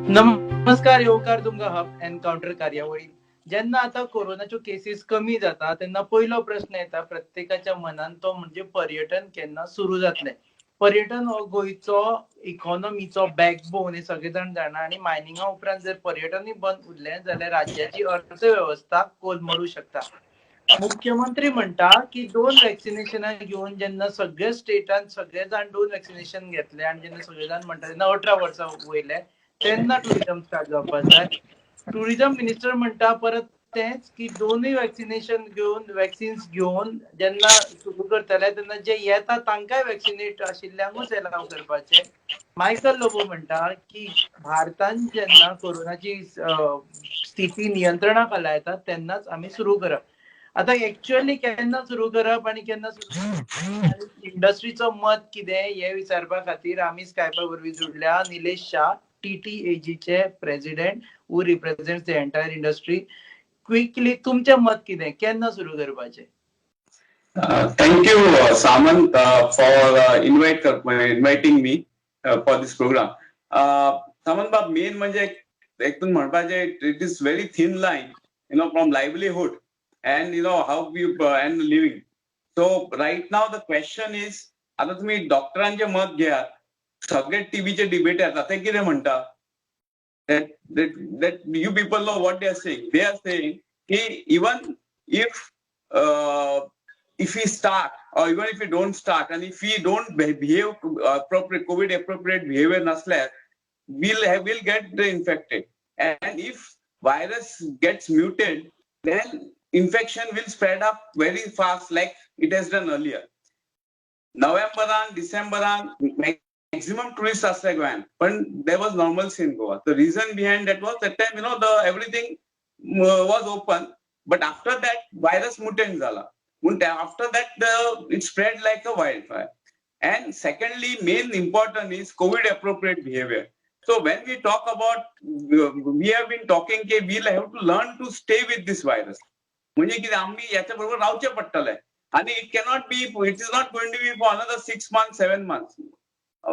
नमस्कार, येवकार तुमकां हब एनकाउंटर कार्यावळीन. जेन्ना आता कोरोनाच्यो केसीस कमी जाता तेन्ना पयलो प्रश्न येता प्रत्येकाच्या मनान, तो म्हणजे पर्यटन केन्ना सुरू जातलें. पर्यटन हो गोंयचो इकॉनॉमीचो बॅकबोन हे सगळे जाण जाणा, आनी मायनिंगा उपरांत जर पर्यटनूय बंद उरलें जाल्यार राज्याची अर्थवेवस्था कोलमडूंक शकता. मुख्यमंत्री म्हणटा की 2 वॅक्सिनेशनां घेवन जेन्ना सगळे स्टेटान सगळे जाण 2 वॅक्सिनेशन घेतले आनी जेन्ना सगळे जाण म्हणटा तेन्ना 18 वर्सां वयले तेन्ना टुरिझम स्टार्ट जावपाक जाय. टुरिझम मिनिस्टर म्हणटा परत तेच की दोनूय वॅक्सिनेशन घेवन वॅक्सिन्स घेवन जेन्ना सुरू करतले तेन्ना जे येता तांकांय वॅक्सिनेट आशिल्ल्यांकूच एलाव करपाचे. मायकल लोबो म्हणटा की भारतान जेन्ना कोरोनाची स्थिती नियंत्रणाक लायता तेन्नाच आमी सुरू करप. आता एक्चुअली केन्ना सुरू करप आनी केन्ना सुरू इंडस्ट्रीचं मत कितें हे विचारपा खातीर आमी स्कायपा वरवीं जोडल्या निलेश शाह, TTAG चे president who represents the entire industry. Quickly तुमचें मत कितें, केन्ना सुरू करपाचें? Thank you, Samant, for inviting me for this program. Samant, Bab, main म्हणजे एकूण म्हणपाचे it is very thin line, from livelihood and how we and living. So right now the question is, आता तुम्ही डॉक्टरांचे मत घ्या, सगळे टीव्हीचे डिबेट येतात ते कितें म्हणता? That you people know what they are saying. They are saying even if we start or even if we don't start and if we don't behave appropriate COVID appropriate behavior naslar, we'll get infected, and if virus gets muted, then infection will spread up very fast like it has done earlier. November and December maximum tourists असले गोंयान, पण there was normalcy in Goa. The reason behind that was that time the everything was open, but after that virus mutant झाला. After that it spread like a wildfire. And secondly, main important is COVID appropriate behavior. So when we talk about, we have been talking we'll have to learn to stay with this virus. म्हणजे की आम्ही याच्या बरोबर रावचे पडटले. And it cannot be, it is not going to be for another 6 months, 7 months,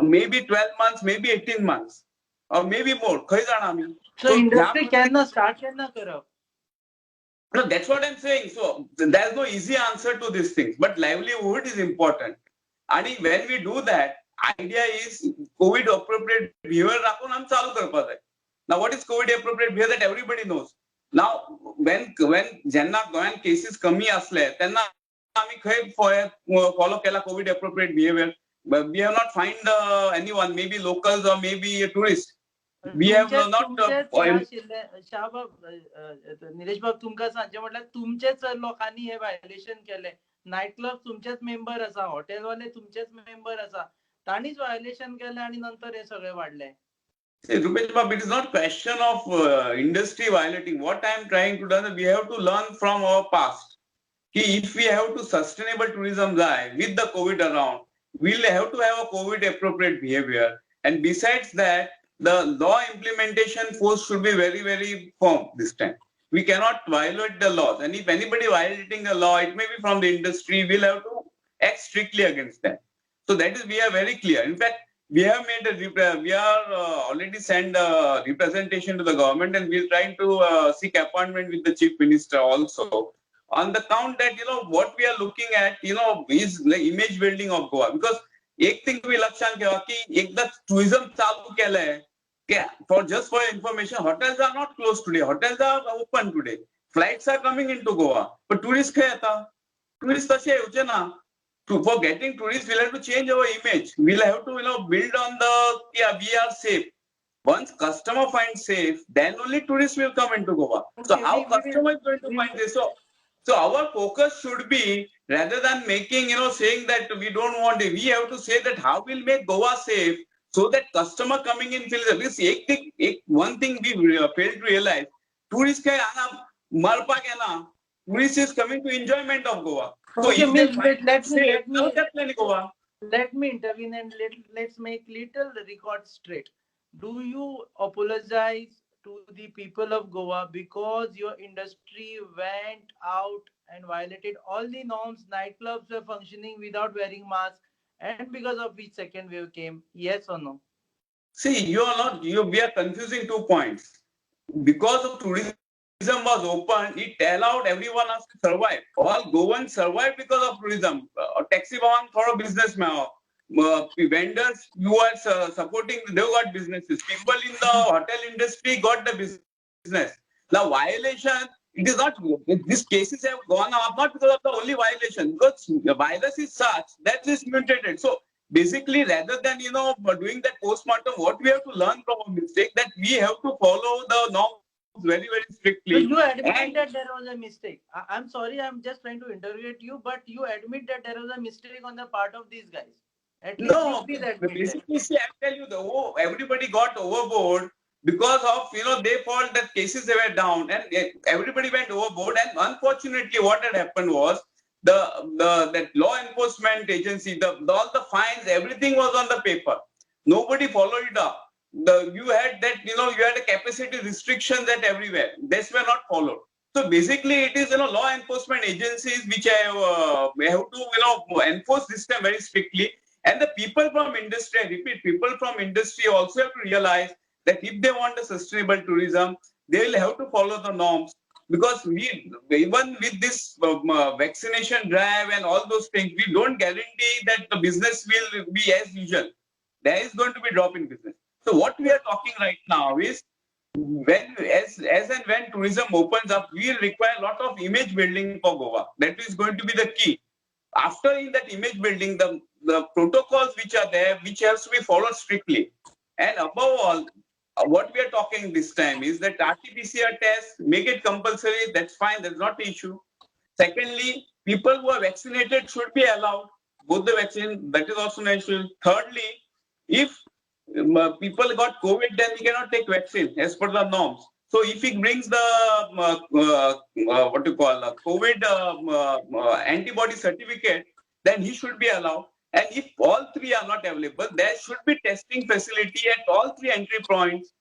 maybe 12 months, maybe 18 months, or maybe more. So industry cannot start, cannot करप. No, that's what I'm saying. So there's no easy answer to these things, but livelihood is important. And when we do that, idea is COVID appropriate behavior राखून आम्ही चालू करपाक जाय. Now what is COVID appropriate behavior that everybody knows. Now when जेन्ना गोंयान cases कमी असले तेन्ना आम्ही खंय फॉलो केला COVID appropriate behavior. But we have not find anyone, maybe locals or maybe a tourist. We have not. Nilesh बाब तुमकां सांगचे म्हटल्यार तुमचेच लोकांनी हे वायोलेशन केले. नायट क्लब तुमचेच मेंबर आसा, हॉटेलवाले तुमचेच मेंबर आसा, तांणीच वायोलेशन केले आणि नंतर हे सगळे वाढले. Rupesh Bab, it is not question of industry violating. What I am trying to do is we have to learn from our past. If we have to sustainable tourism with the COVID around, we'll have to have a COVID appropriate behavior. And besides that, the law implementation force should be very, very firm this time. We cannot violate the laws. And if anybody violating the law, it may be from the industry, we'll have to act strictly against that. So that is, we are very clear. In fact, we have made we are already sent a representation to the government, and we're trying to seek appointment with the chief minister also, on the count that what we are looking at is the image building of Goa. Because एक thing we लक्षात ठेवा की एकदा tourism चालू केलंय, for just for information, hotels are not closed today, hotels are open today, flights are coming into Goa, but tourists खंय येता? Tourists तसे येवचे ना. For getting tourists, we'll have to change our image. We'll have to build on the we are safe. Once customer finds safe, then only tourists will come into Goa. So how customer is going to find this? So our focus should be, rather than making saying that we don't want it, we have to say that how we'll make Goa safe so that customer coming in feels this. One thing we fail to realize: tourists can marpa kena. Tourists is coming to enjoyment of Goa. So okay, let me intervene and let's make little record straight. Do you apologize to the people of Goa because your industry went out and violated all the norms? Nightclubs were functioning without wearing masks, and because of which second wave came? Yes or no? See, we are confusing 2 points. Because of tourism was open, it allowed everyone else to survive. All Goans survived because of tourism. Taxi bound for a businessman. Vendors who are supporting, they got businesses. People in the hotel industry got the business. The violation, it is not, these cases have gone up not because of the only violation, because the virus is such that is mutated. So basically, rather than doing that postmortem, what we have to learn from a mistake, that we have to follow the norms very, very strictly. So you And admit that there was a mistake. I'm sorry, I'm just trying to interrogate you, but you admit that there was a mistake on the part of these guys. At least you no, please admit that. basically, see, I tell you, everybody got overboard because of they felt that cases were down, and everybody went overboard. And unfortunately, what had happened was the that law enforcement agency, all the fines, everything was on the paper. Nobody followed it up. You had that you had a capacity restrictions at everywhere. This were not followed. So basically, it is law enforcement agencies which have to enforce this time very strictly. And the people from industry, I repeat, people from industry also have to realize that if they want a sustainable tourism, they will have to follow the norms. Because even with this vaccination drive and all those things, we don't guarantee that the business will be as usual. There is going to be drop in business. So what we are talking right now is as and when tourism opens up, we will require a lot of image building for Goa. That is going to be the key. After in that image building, the protocols which are there, which has to be followed strictly. And above all, what we are talking this time is that RT-PCR test, make it compulsory, that's fine, that's not the issue. Secondly, people who are vaccinated should be allowed, both the vaccine, that is also an issue. Thirdly, if people got COVID, then we cannot take vaccine as per the norms. So if he brings the what you call COVID antibody certificate, then he should be allowed. And if all three are not available, there should be testing facility at all three entry points.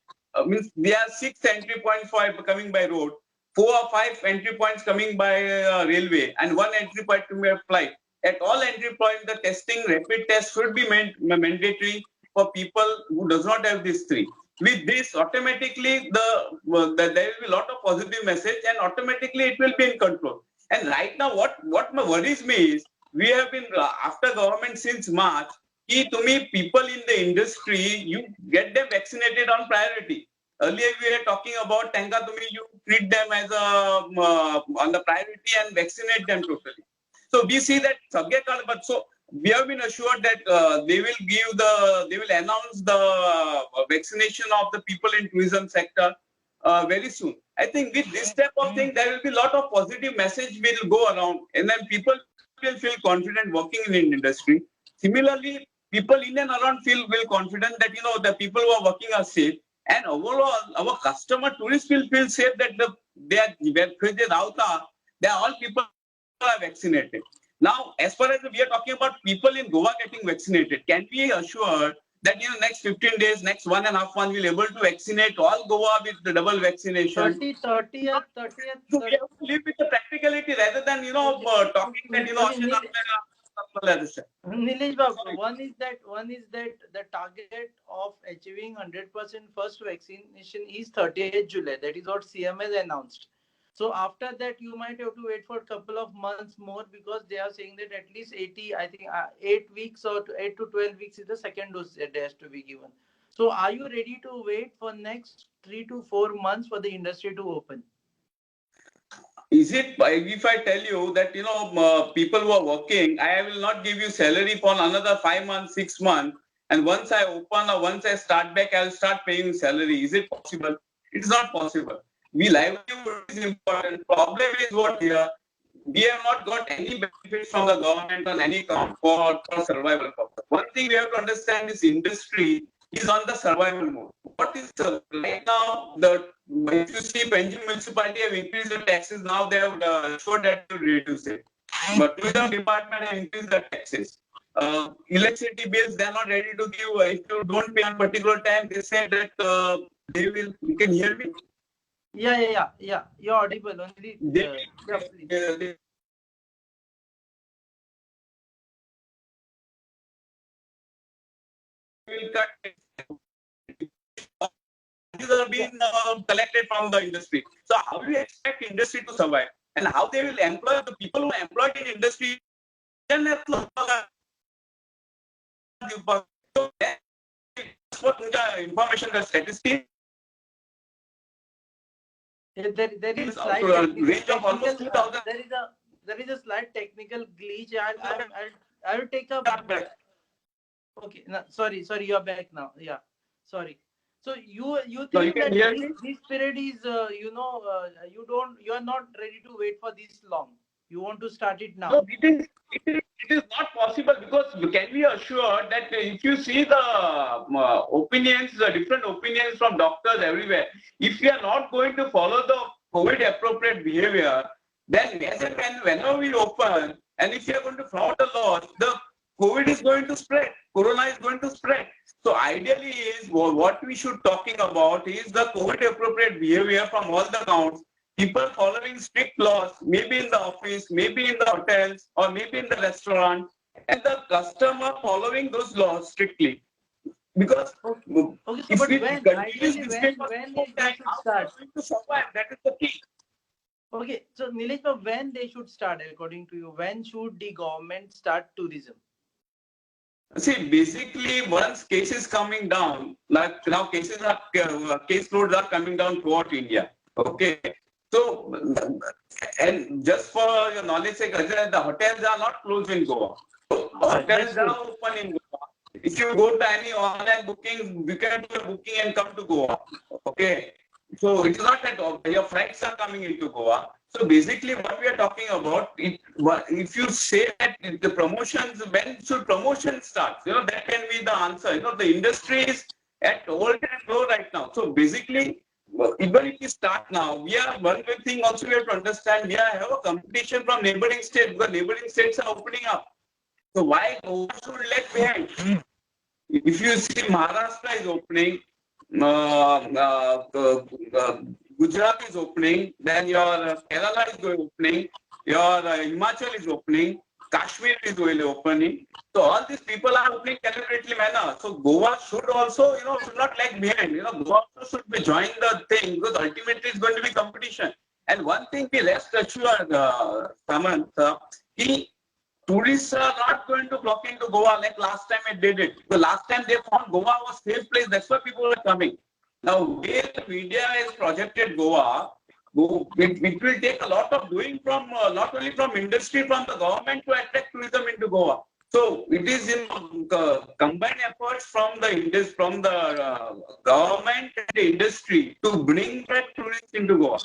Means there are 6 entry points for coming by road, 4 or 5 entry points coming by railway, and 1 entry point coming by flight. At all entry points, the testing, rapid test should be mandatory for people who does not have these three. With this, automatically there will be a lot of positive message, and automatically it will be in control. And right now, what worries me is we have been after government since March. To me, people in the industry, you get them vaccinated on priority. Earlier we were talking about Tanka Tumi, you treat them as on the priority and vaccinate them totally. So we see that subject, but so we have been assured that they will announce the vaccination of the people in tourism sector very soon. I think with this type of thing, there will be a lot of positive message will go around, and then people will feel confident working in the industry. Similarly, people in and around will confident that the people who are working are safe, and overall our customer tourists will feel safe that they are they are all people are vaccinated. Now, as far as we are talking about people in Goa getting vaccinated, can we assure that next 15 days, next 1.5 months, we'll able to vaccinate all Goa with the double vaccination? 30th. So we have to live with the practicality rather than talking that Nilesh Babu, one is that the target of achieving 100% first vaccination is 30th July. That is what CM has announced. So after that, you might have to wait for a couple of months more, because they are saying that at least 80, I think 8 weeks or 8 to 12 weeks is the second dose that has to be given. So are you ready to wait for next 3 to 4 months for the industry to open? Is it, if I tell you that people who are working, I will not give you salary for another 5 months, 6 months, and once I open or once I start back, I'll start paying salary. Is it possible? It's not possible. Livelihood is important. Problem is what here, we have not got any benefits from the government on any count for survival purpose. One thing we have to understand is industry is on the survival mode. What is right now? If you see, Panjim municipality have increased the taxes. Now they have showed that to reduce it. But tourism department have increased the taxes. Electricity bills they are not ready to give. If you don't pay on particular time, they say that they will. You can hear me. Yeah. You're audible. Only. They will cut charges are being collected from the industry. So how do you expect industry to survive? And how they will employ the people who are employed in industry? Then that's information, the statistics. There is slight To a range of almost technical 2,000. there is a slight technical glitch. I will take a okay. No, sorry, you are back now. Yeah, sorry. So you No, you think can that hear me? this period is you are not ready to wait for this long. You want to start it now. No, it is not possible, because can we assure that if you see the opinions, the different opinions from doctors everywhere, if we are not going to follow the COVID appropriate behavior, then as and whenever we open, and if we are going to follow the laws, the COVID is going to spread, Corona is going to spread. So ideally is what we should talking about is the COVID appropriate behavior from all the counts. People following strict laws, maybe in the office, maybe in the hotels, or maybe in the restaurant, and the customer following those laws strictly. Because Okay, so if but we when continue ideally this way for when some they time, should how we are start? going to survive? That is the key. Okay, so Nilesh, but when they should start according to you? When should the government start tourism? See, basically, once cases coming down, like now case loads are coming down throughout India. Okay, so and just for your knowledge sake, Ajay, the hotels are not closed in Goa. So hotels That's good. are open in Goa. If you go to any online booking, you can do a booking and come to Goa. Okay, so it's not that your flights are coming into Goa. So basically, what we are talking about, if you say that the promotions, when should promotion start? That can be the answer. The industry is at all-time low right now. So basically, even if we start now, we are one good thing also we have to understand. We have a competition from neighboring states, because neighboring states are opening up. So why Goa should lag behind? If you see Maharashtra is opening, Gujarat is opening, then your Kerala is opening, your Himachal is opening, Kashmir is opening. So all these people are opening calibratively manner. So Goa should also, should not lag behind. Goa also should be join the thing, because ultimately it's going to be competition. And one thing we rest assured, Samant, tourists are not going to flock into Goa like last time it did it. The last time they found Goa was safe place. That's why people were coming. Now, where the media has projected Goa, it will take a lot of doing from not only from industry, from the government to attract tourism into Goa. So it is combined efforts from the government and the industry to bring back tourists into Goa.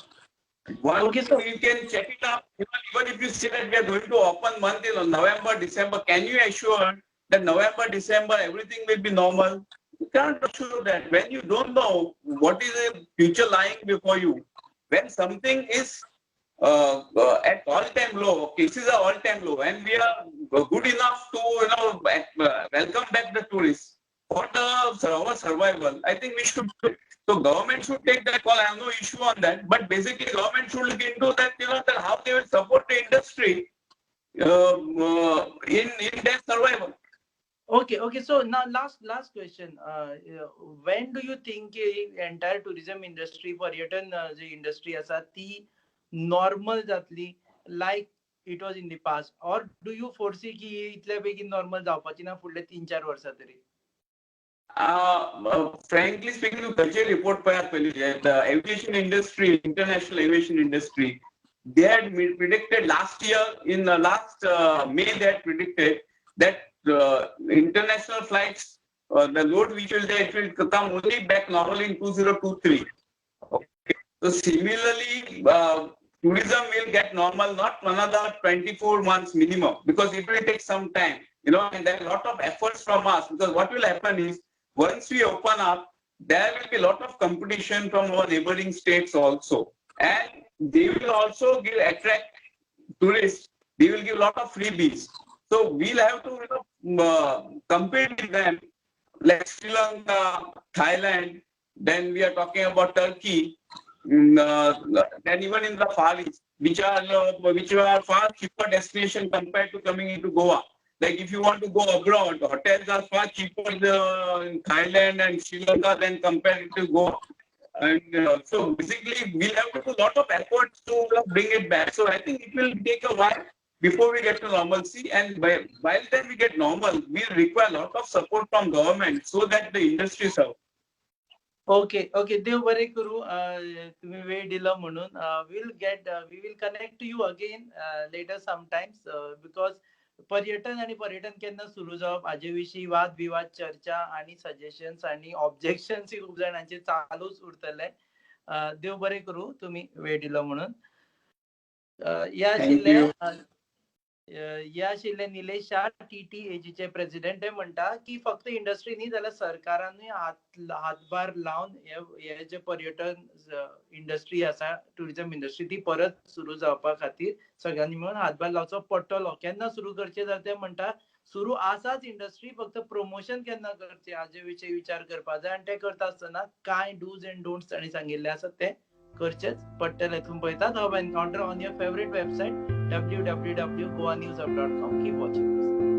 One Okay, thing so you can check it up. Even if you say that we are going to open month in November, December, can you assure that November, December, everything will be normal? You can't assure that when you don't know what is the future lying before you. When something is at all-time low, cases are all-time low, and we are good enough to welcome back the tourists for our survival. I think we should do it. So government should take that call. I have no issue on that. But basically, government should look into that. That how they will support the industry in their survival. okay. So now last question. When do you think entire tourism industry, पर्यटन जी industry असा ती normal जातली like it was in the past, or do you foresee की इतल्या बेगीन normal जावपाची ना फुडले 3-4 वर्षां तरी? Frankly speaking, to budget report the aviation industry, international aviation industry, they had predicted last year, in the last May, they had predicted that international flights, the load which will there, it will come only back normal in 2023. Okay. So similarly, tourism will get normal, not another 24 months minimum, because it will take some time, and there are a lot of efforts from us, because what will happen is, once we open up, there will be a lot of competition from our neighboring states also. And they will also attract tourists. They will give a lot of freebies. So we'll have to compete with them, like Sri Lanka, Thailand. Then we are talking about Turkey. Then even in the Far East, which are far cheaper destination compared to coming into Goa. Like if you want to go abroad, hotels are far cheaper in Thailand and Sri Lanka than compared to Goa. And so basically, we'll have to do a lot of efforts to bring it back. So I think it will take a while before we get to normalcy. And by the time we get normal, we'll require a lot of support from government so that the industry serve. Okay okay, देव बरे करू. तुम्ही वेळ दिला म्हणून. We will connect to you again later sometimes, because पर्यटन आणि पर्यटन केन्ना सुरू जावप हाजे विशीं वाद विवाद, चर्चा आणि सजेशन्स आणि ऑब्जेक्शन्स खूप जाणांचे चालूच उरतले. देव बरे करू तुम्ही वेळ दिलो म्हणून. या आशिल्ले निलेश शाह, TTAG प्रेसिडेंट. ते म्हणटा की फक्त इंडस्ट्री न्ही जाल्यार सरकारानूय हातभार लावन हे जे पर्यटन इंडस्ट्री आसा, टुरिझम इंडस्ट्री, ती परत सुरू जावपा खातीर सगळ्यांनी मेळून हातभार लावचो पडटलो. केन्ना सुरू करचे जाल्यार ते म्हणटा सुरू आसाच इंडस्ट्री, फक्त प्रमोशन केन्ना करचे हाजे विशीं विचार करपा जाय. आणि ते करता आसतना कांय डूज एंड डोंट्स तांणी सांगिल्ले आसा ते करचेच पडटले. तुम्ही पळयतात hub encounter on your favourite website www.goanewshub.com. Keep watching this.